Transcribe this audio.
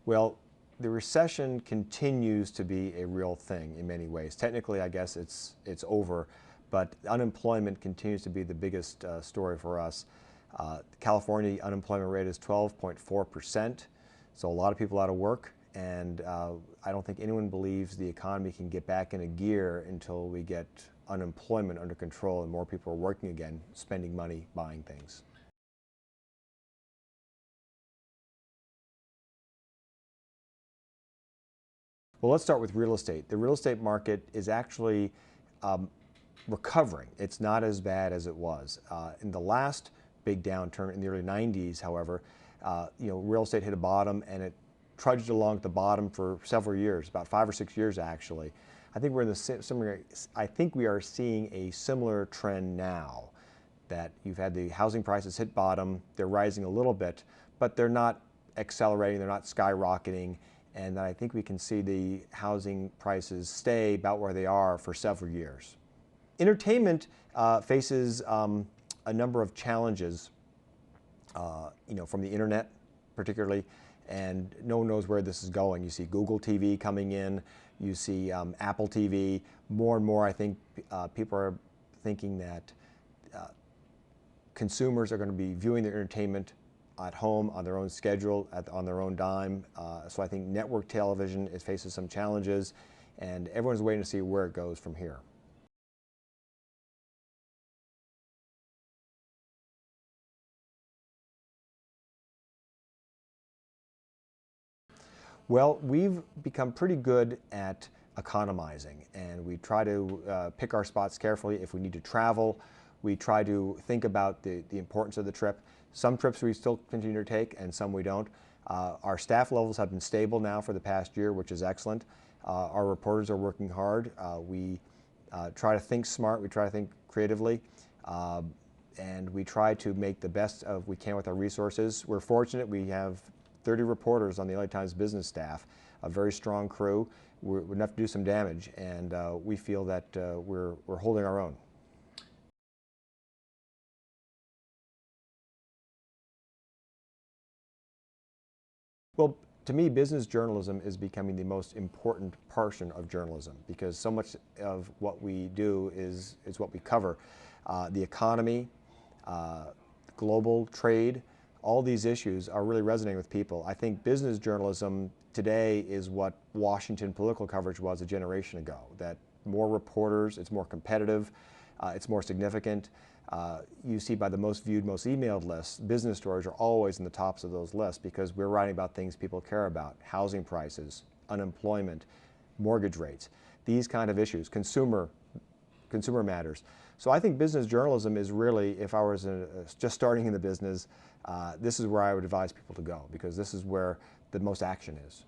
Well, the recession continues to be a real thing in many ways. Technically, I guess it's over, but unemployment continues to be the biggest story for us. California unemployment rate is 12.4%, so a lot of people out of work, and I don't think anyone believes the economy can get back in a gear until we get unemployment under control and more people are working again, spending money, buying things. Well, let's start with real estate. The real estate market is actually recovering. It's not as bad as it was. In the last big downturn in the early 90s, however, real estate hit a bottom and it trudged along at the bottom for several years, about 5 or 6 years actually. I think we're in the similar. I think we are seeing a similar trend now, that you've had the housing prices hit bottom. They're rising a little bit, but they're not accelerating. They're not skyrocketing. And I think we can see the housing prices stay about where they are for several years. Entertainment faces a number of challenges, from the internet particularly, and no one knows where this is going. You see Google TV coming in, you see Apple TV. More and more, I think people are thinking that consumers are going to be viewing their entertainment at home on their own schedule, on their own dime. So I think network television faces some challenges, and everyone's waiting to see where it goes from here. Well, we've become pretty good at economizing, and we try to pick our spots carefully. If we need to travel, we try to think about the importance of the trip. Some trips we still continue to take, and some we don't. Our staff levels have been stable now for the past year, which is excellent. Our reporters are working hard. We try to think smart, we try to think creatively, and we try to make the best of we can with our resources. We're fortunate we have 30 reporters on the LA Times business staff, a very strong crew. We're enough to do some damage, and we feel that we're holding our own. Well, to me, business journalism is becoming the most important portion of journalism, because so much of what we do is what we cover. The economy, global trade, all these issues are really resonating with people. I think business journalism today is what Washington political coverage was a generation ago, that more reporters, it's more competitive, it's more significant. You see by the most viewed, most emailed lists, business stories are always in the tops of those lists because we're writing about things people care about: housing prices, unemployment, mortgage rates, these kind of issues, consumer matters. So I think business journalism is really, if I was just starting in the business, this is where I would advise people to go, because this is where the most action is.